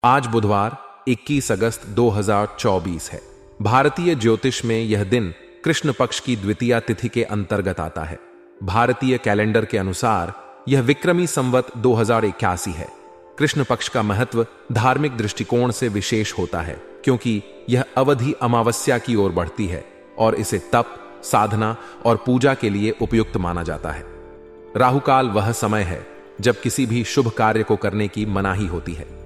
आज बुधवार 21 अगस्त 2024 है। भारतीय ज्योतिष में यह दिन कृष्ण पक्ष की द्वितीया तिथि के अंतर्गत आता है। भारतीय कैलेंडर के अनुसार यह विक्रमी संवत 2081 है। कृष्ण पक्ष का महत्व धार्मिक दृष्टिकोण से विशेष होता है, क्योंकि यह अवधि अमावस्या की ओर बढ़ती है और इसे तप, साधना और पूजा के लिए उपयुक्त माना जाता है। राहुकाल वह समय है जब किसी भी शुभ कार्य को करने की मनाही होती है।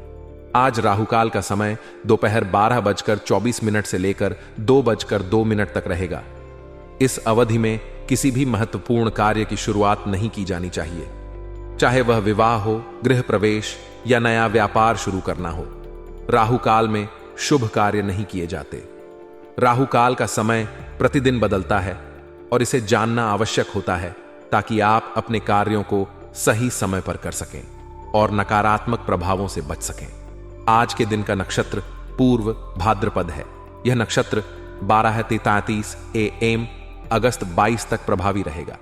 आज राहुकाल का समय दोपहर 12:24 से लेकर 2:02 तक रहेगा। इस अवधि में किसी भी महत्वपूर्ण कार्य की शुरुआत नहीं की जानी चाहिए, चाहे वह विवाह हो, गृह प्रवेश या नया व्यापार शुरू करना हो। राहुकाल में शुभ कार्य नहीं किए जाते। राहुकाल का समय प्रतिदिन बदलता है और इसे जानना आवश्यक होता है ताकि आप अपने कार्यों को सही समय पर कर सकें और नकारात्मक प्रभावों से बच सकें। आज के दिन का नक्षत्र पूर्व भाद्रपद है। यह नक्षत्र 12:33 AM अगस्त 22 तक प्रभावी रहेगा।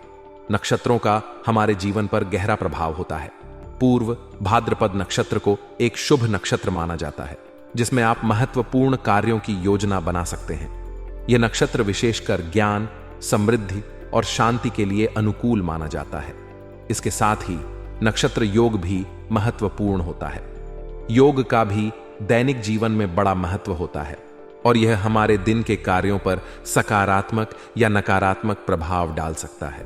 नक्षत्रों का हमारे जीवन पर गहरा प्रभाव होता है। पूर्व भाद्रपद नक्षत्र को एक शुभ नक्षत्र माना जाता है, जिसमें आप महत्वपूर्ण कार्यों की योजना बना सकते हैं। यह नक्षत्र विशेषकर ज्ञान, समृद्धि और शांति के लिए अनुकूल माना जाता है। इसके साथ ही नक्षत्र योग भी महत्वपूर्ण होता है। योग का भी दैनिक जीवन में बड़ा महत्व होता है और यह हमारे दिन के कार्यों पर सकारात्मक या नकारात्मक प्रभाव डाल सकता है।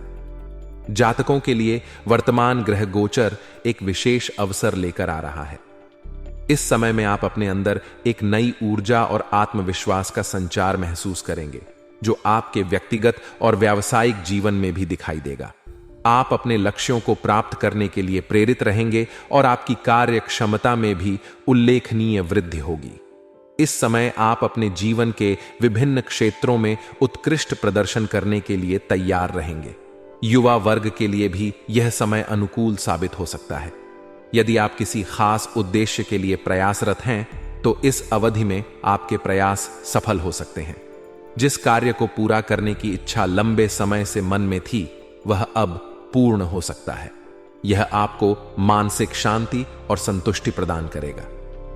जातकों के लिए वर्तमान ग्रह गोचर एक विशेष अवसर लेकर आ रहा है। इस समय में आप अपने अंदर एक नई ऊर्जा और आत्मविश्वास का संचार महसूस करेंगे, जो आपके व्यक्तिगत और व्यावसायिक जीवन में भी दिखाई देगा। आप अपने लक्ष्यों को प्राप्त करने के लिए प्रेरित रहेंगे और आपकी कार्य क्षमता में भी उल्लेखनीय वृद्धि होगी। इस समय आप अपने जीवन के विभिन्न क्षेत्रों में उत्कृष्ट प्रदर्शन करने के लिए तैयार रहेंगे। युवा वर्ग के लिए भी यह समय अनुकूल साबित हो सकता है। यदि आप किसी खास उद्देश्य के लिए प्रयासरत हैं, तो इस अवधि में आपके प्रयास सफल हो सकते हैं। जिस कार्य को पूरा करने की इच्छा लंबे समय से मन में थी, वह अब पूर्ण हो सकता है। यह आपको मानसिक शांति और संतुष्टि प्रदान करेगा।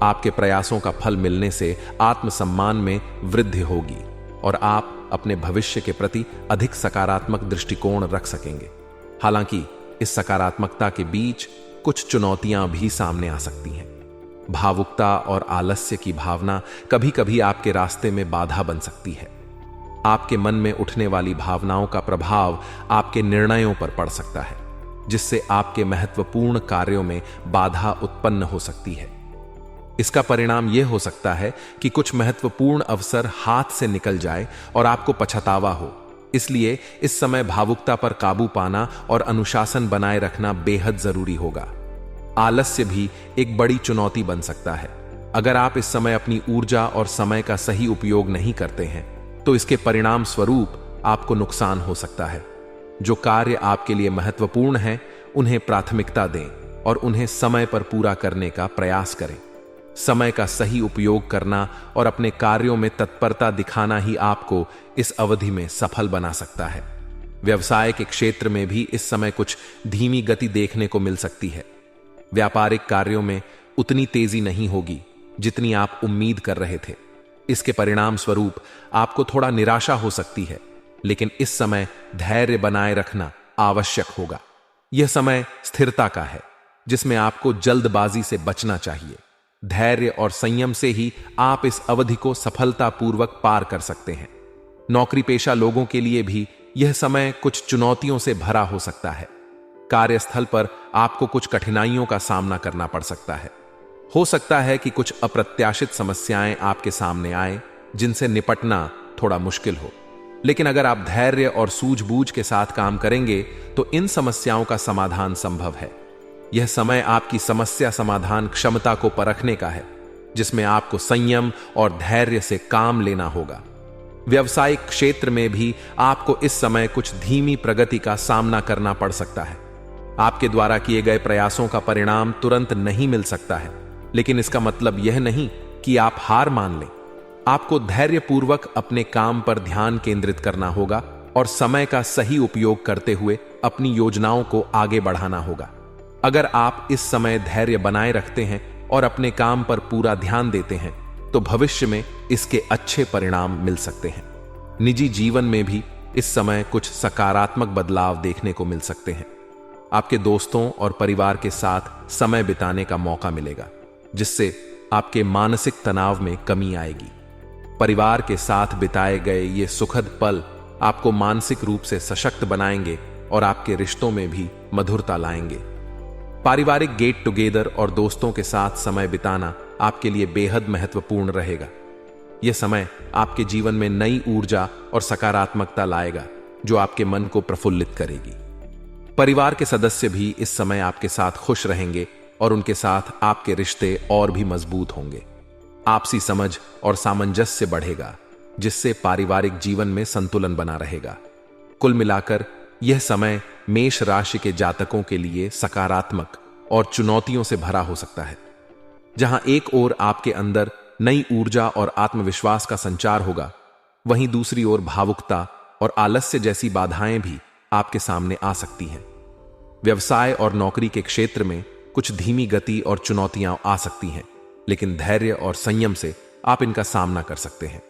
आपके प्रयासों का फल मिलने से आत्मसम्मान में वृद्धि होगी और आप अपने भविष्य के प्रति अधिक सकारात्मक दृष्टिकोण रख सकेंगे। हालांकि इस सकारात्मकता के बीच कुछ चुनौतियां भी सामने आ सकती हैं। भावुकता और आलस्य की भावना कभी कभी आपके रास्ते में बाधा बन सकती है। आपके मन में उठने वाली भावनाओं का प्रभाव आपके निर्णयों पर पड़ सकता है, जिससे आपके महत्वपूर्ण कार्यों में बाधा उत्पन्न हो सकती है। इसका परिणाम यह हो सकता है कि कुछ महत्वपूर्ण अवसर हाथ से निकल जाए और आपको पछतावा हो। इसलिए इस समय भावुकता पर काबू पाना और अनुशासन बनाए रखना बेहद जरूरी होगा। आलस्य भी एक बड़ी चुनौती बन सकता है। अगर आप इस समय अपनी ऊर्जा और समय का सही उपयोग नहीं करते हैं, तो इसके परिणाम स्वरूप आपको नुकसान हो सकता है। जो कार्य आपके लिए महत्वपूर्ण हैं, उन्हें प्राथमिकता दें और उन्हें समय पर पूरा करने का प्रयास करें। समय का सही उपयोग करना और अपने कार्यों में तत्परता दिखाना ही आपको इस अवधि में सफल बना सकता है। व्यवसाय के क्षेत्र में भी इस समय कुछ धीमी गति देखने को मिल सकती है। व्यापारिक कार्यों में उतनी तेजी नहीं होगी जितनी आप उम्मीद कर रहे थे। इसके परिणाम स्वरूप आपको थोड़ा निराशा हो सकती है, लेकिन इस समय धैर्य बनाए रखना आवश्यक होगा। यह समय स्थिरता का है, जिसमें आपको जल्दबाजी से बचना चाहिए। धैर्य और संयम से ही आप इस अवधि को सफलतापूर्वक पार कर सकते हैं। नौकरी पेशा लोगों के लिए भी यह समय कुछ चुनौतियों से भरा हो सकता है। कार्यस्थल पर आपको कुछ कठिनाइयों का सामना करना पड़ सकता है। हो सकता है कि कुछ अप्रत्याशित समस्याएं आपके सामने आए, जिनसे निपटना थोड़ा मुश्किल हो। लेकिन अगर आप धैर्य और सूझबूझ के साथ काम करेंगे, तो इन समस्याओं का समाधान संभव है। यह समय आपकी समस्या समाधान क्षमता को परखने का है, जिसमें आपको संयम और धैर्य से काम लेना होगा। व्यावसायिक क्षेत्र में भी आपको इस समय कुछ धीमी प्रगति का सामना करना पड़ सकता है। आपके द्वारा किए गए प्रयासों का परिणाम तुरंत नहीं मिल सकता है, लेकिन इसका मतलब यह नहीं कि आप हार मान लें। आपको धैर्यपूर्वक अपने काम पर ध्यान केंद्रित करना होगा और समय का सही उपयोग करते हुए अपनी योजनाओं को आगे बढ़ाना होगा। अगर आप इस समय धैर्य बनाए रखते हैं, और अपने काम पर पूरा ध्यान देते हैं तो भविष्य में इसके अच्छे परिणाम मिल सकते हैं। निजी जीवन में भी इस समय कुछ सकारात्मक बदलाव देखने को मिल सकते हैं। आपके दोस्तों और परिवार के साथ समय बिताने का मौका मिलेगा, जिससे आपके मानसिक तनाव में कमी आएगी। परिवार के साथ बिताए गए ये सुखद पल आपको मानसिक रूप से सशक्त बनाएंगे और आपके रिश्तों में भी मधुरता लाएंगे। पारिवारिक गेट टुगेदर और दोस्तों के साथ समय बिताना आपके लिए बेहद महत्वपूर्ण रहेगा। यह समय आपके जीवन में नई ऊर्जा और सकारात्मकता लाएगा, जो आपके मन को प्रफुल्लित करेगी। परिवार के सदस्य भी इस समय आपके साथ खुश रहेंगे और उनके साथ आपके रिश्ते और भी मजबूत होंगे। आपसी समझ और सामंजस्य बढ़ेगा, जिससे पारिवारिक जीवन में संतुलन बना रहेगा। कुल मिलाकर यह समय मेष राशि के जातकों के लिए सकारात्मक और चुनौतियों से भरा हो सकता है। जहां एक ओर आपके अंदर नई ऊर्जा और आत्मविश्वास का संचार होगा, वहीं दूसरी ओर भावुकता और आलस्य जैसी बाधाएं भी आपके सामने आ सकती हैं। व्यवसाय और नौकरी के क्षेत्र में कुछ धीमी गति और चुनौतियां आ सकती हैं, लेकिन धैर्य और संयम से आप इनका सामना कर सकते हैं।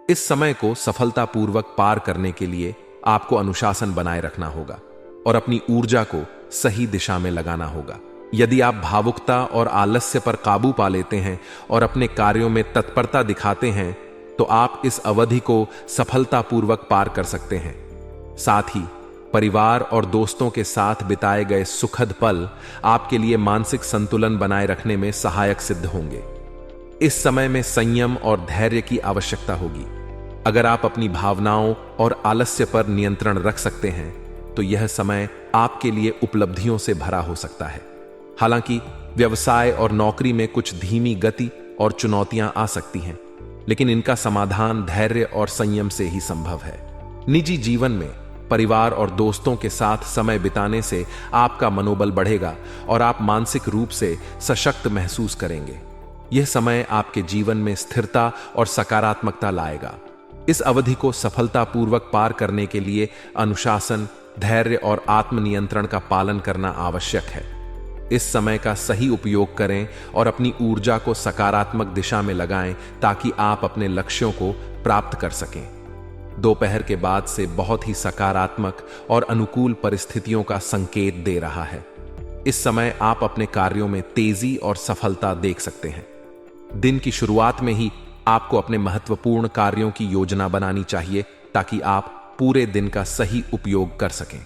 इस समय को सफलतापूर्वक पार करने के लिए आपको अनुशासन बनाए रखना होगा और अपनी ऊर्जा को सही दिशा में लगाना होगा। यदि आप भावुकता और आलस्य पर काबू पा लेते हैं और अपने कार्यों में तत्परता दिखाते हैं, तो आप इस अवधि को सफलतापूर्वक पार कर सकते हैं। साथ ही परिवार और दोस्तों के साथ बिताए गए सुखद पल आपके लिए मानसिक संतुलन बनाए रखने में सहायक सिद्ध होंगे। इस समय में संयम और धैर्य की आवश्यकता होगी। अगर आप अपनी भावनाओं और आलस्य पर नियंत्रण रख सकते हैं, तो यह समय आपके लिए उपलब्धियों से भरा हो सकता है। हालांकि व्यवसाय और नौकरी में कुछ धीमी गति और चुनौतियां आ सकती हैं, लेकिन इनका समाधान धैर्य और संयम से ही संभव है। निजी जीवन में परिवार और दोस्तों के साथ समय बिताने से आपका मनोबल बढ़ेगा और आप मानसिक रूप से सशक्त महसूस करेंगे। यह समय आपके जीवन में स्थिरता और सकारात्मकता लाएगा। इस अवधि को सफलतापूर्वक पार करने के लिए अनुशासन, धैर्य और आत्मनियंत्रण का पालन करना आवश्यक है। इस समय का सही उपयोग करें और अपनी ऊर्जा को सकारात्मक दिशा में लगाएं, ताकि आप अपने लक्ष्यों को प्राप्त कर सकें। दोपहर के बाद से बहुत ही सकारात्मक और अनुकूल परिस्थितियों का संकेत दे रहा है। इस समय आप अपने कार्यों में तेजी और सफलता देख सकते हैं। दिन की शुरुआत में ही आपको अपने महत्वपूर्ण कार्यों की योजना बनानी चाहिए, ताकि आप पूरे दिन का सही उपयोग कर सकें।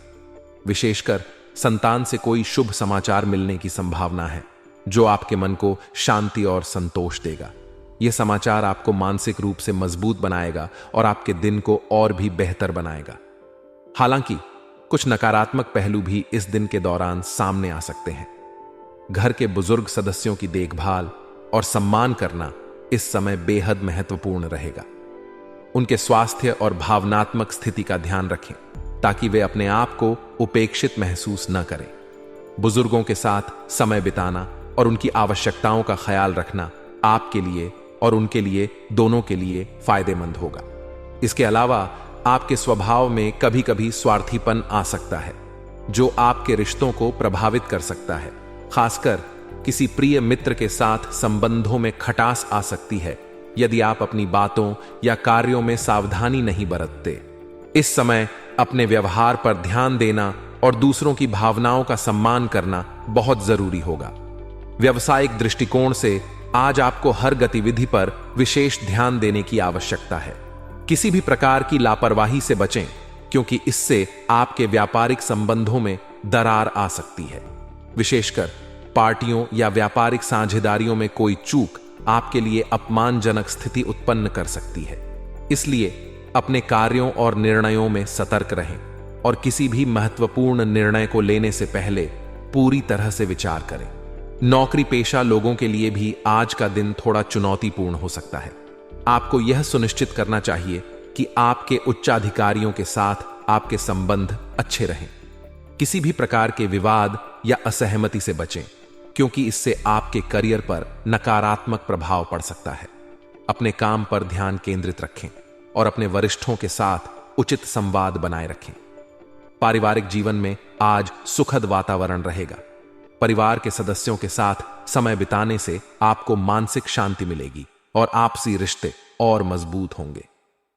विशेषकर संतान से कोई शुभ समाचार मिलने की संभावना है, जो आपके मन को शांति और संतोष देगा। यह समाचार आपको मानसिक रूप से मजबूत बनाएगा और आपके दिन को और भी बेहतर बनाएगा। हालांकि कुछ नकारात्मक पहलू भी इस दिन के दौरान सामने आ सकते हैं। घर के बुजुर्ग सदस्यों की देखभाल और सम्मान करना इस समय बेहद महत्वपूर्ण रहेगा। उनके स्वास्थ्य और भावनात्मक स्थिति का ध्यान रखें, ताकि वे अपने आप को उपेक्षित महसूस न करें। बुजुर्गों के साथ समय बिताना और उनकी आवश्यकताओं का ख्याल रखना आपके लिए और उनके लिए, दोनों के लिए फायदेमंद होगा। इसके अलावा आपके स्वभाव में कभी कभी स्वार्थीपन आ सकता है, जो आपके रिश्तों को प्रभावित कर सकता है। खासकर किसी प्रिय मित्र के साथ संबंधों में खटास आ सकती है, यदि आप अपनी बातों या कार्यों में सावधानी नहीं बरतते। इस समय अपने व्यवहार पर ध्यान देना और दूसरों की भावनाओं का सम्मान करना बहुत जरूरी होगा। व्यावसायिक दृष्टिकोण से आज आपको हर गतिविधि पर विशेष ध्यान देने की आवश्यकता है। किसी भी प्रकार की लापरवाही से बचें, क्योंकि इससे आपके व्यापारिक संबंधों में दरार आ सकती है। विशेषकर पार्टियों या व्यापारिक साझेदारियों में कोई चूक आपके लिए अपमानजनक स्थिति उत्पन्न कर सकती है। इसलिए अपने कार्यों और निर्णयों में सतर्क रहें और किसी भी महत्वपूर्ण निर्णय को लेने से पहले पूरी तरह से विचार करें। नौकरी पेशा लोगों के लिए भी आज का दिन थोड़ा चुनौतीपूर्ण हो सकता है। आपको यह सुनिश्चित करना चाहिए कि आपके उच्चाधिकारियों के साथ आपके संबंध अच्छे रहें। किसी भी प्रकार के विवाद या असहमति से बचें, क्योंकि इससे आपके करियर पर नकारात्मक प्रभाव पड़ सकता है। अपने काम पर ध्यान केंद्रित रखें और अपने वरिष्ठों के साथ उचित संवाद बनाए रखें। पारिवारिक जीवन में आज सुखद वातावरण रहेगा। परिवार के सदस्यों के साथ समय बिताने से आपको मानसिक शांति मिलेगी और आपसी रिश्ते और मजबूत होंगे।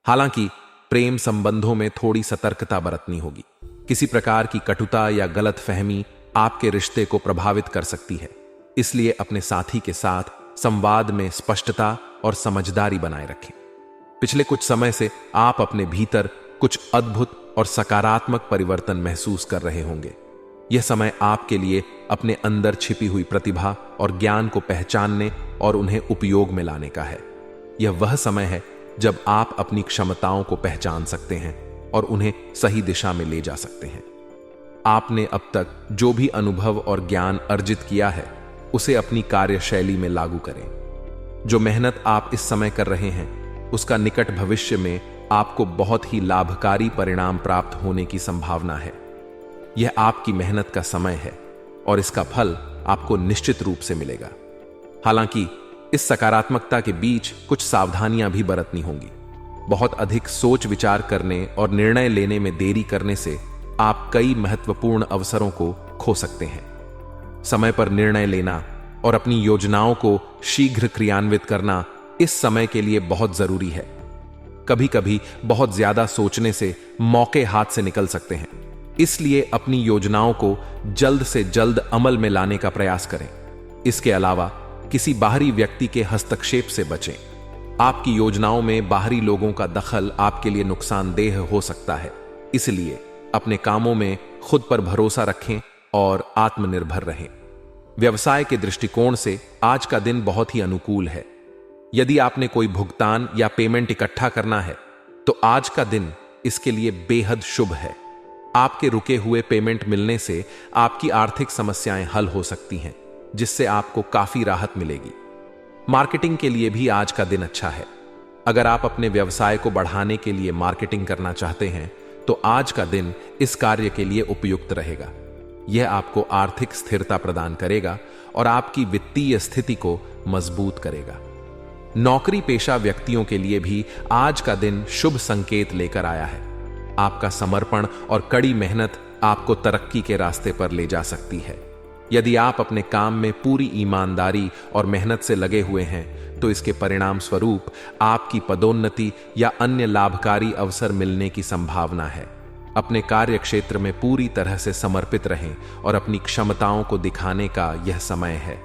हालांकि प्रेम संबंधों में थोड़ी सतर्कता बरतनी होगी। किसी प्रकार की कटुता या गलतफहमी आपके रिश्ते को प्रभावित कर सकती है, इसलिए अपने साथी के साथ संवाद में स्पष्टता और समझदारी बनाए रखें। पिछले कुछ समय से आप अपने भीतर कुछ अद्भुत और सकारात्मक परिवर्तन महसूस कर रहे होंगे। यह समय आपके लिए अपने अंदर छिपी हुई प्रतिभा और ज्ञान को पहचानने और उन्हें उपयोग में लाने का है। यह वह समय है जब आप अपनी क्षमताओं को पहचान सकते हैं और उन्हें सही दिशा में ले जा सकते हैं। आपने अब तक जो भी अनुभव और ज्ञान अर्जित किया है, उसे अपनी कार्यशैली में लागू करें। जो मेहनत आप इस समय कर रहे हैं, उसका निकट भविष्य में आपको बहुत ही लाभकारी परिणाम प्राप्त होने की संभावना है। यह आपकी मेहनत का समय है और इसका फल आपको निश्चित रूप से मिलेगा। हालांकि इस सकारात्मकता के बीच कुछ सावधानियां भी बरतनी होंगी। बहुत अधिक सोच विचार करने और निर्णय लेने में देरी करने से आप कई महत्वपूर्ण अवसरों को खो सकते हैं। समय पर निर्णय लेना और अपनी योजनाओं को शीघ्र क्रियान्वित करना इस समय के लिए बहुत जरूरी है। कभी कभी बहुत ज्यादा सोचने से मौके हाथ से निकल सकते हैं, इसलिए अपनी योजनाओं को जल्द से जल्द अमल में लाने का प्रयास करें। इसके अलावा किसी बाहरी व्यक्ति के हस्तक्षेप से बचें। आपकी योजनाओं में बाहरी लोगों का दखल आपके लिए नुकसानदेह हो सकता है, इसलिए अपने कामों में खुद पर भरोसा रखें और आत्मनिर्भर रहें। व्यवसाय के दृष्टिकोण से आज का दिन बहुत ही अनुकूल है। यदि आपने कोई भुगतान या पेमेंट इकट्ठा करना है, तो आज का दिन इसके लिए बेहद शुभ है। आपके रुके हुए पेमेंट मिलने से आपकी आर्थिक समस्याएं हल हो सकती हैं, जिससे आपको काफी राहत मिलेगी। मार्केटिंग के लिए भी आज का दिन अच्छा है। अगर आप अपने व्यवसाय को बढ़ाने के लिए मार्केटिंग करना चाहते हैं, तो आज का दिन इस कार्य के लिए उपयुक्त रहेगा। यह आपको आर्थिक स्थिरता प्रदान करेगा और आपकी वित्तीय स्थिति को मजबूत करेगा। नौकरी पेशा व्यक्तियों के लिए भी आज का दिन शुभ संकेत लेकर आया है। आपका समर्पण और कड़ी मेहनत आपको तरक्की के रास्ते पर ले जा सकती है। यदि आप अपने काम में पूरी ईमानदारी और मेहनत से लगे हुए हैं, तो इसके परिणाम स्वरूप आपकी पदोन्नति या अन्य लाभकारी अवसर मिलने की संभावना है। अपने कार्य क्षेत्र में पूरी तरह से समर्पित रहें और अपनी क्षमताओं को दिखाने का यह समय है।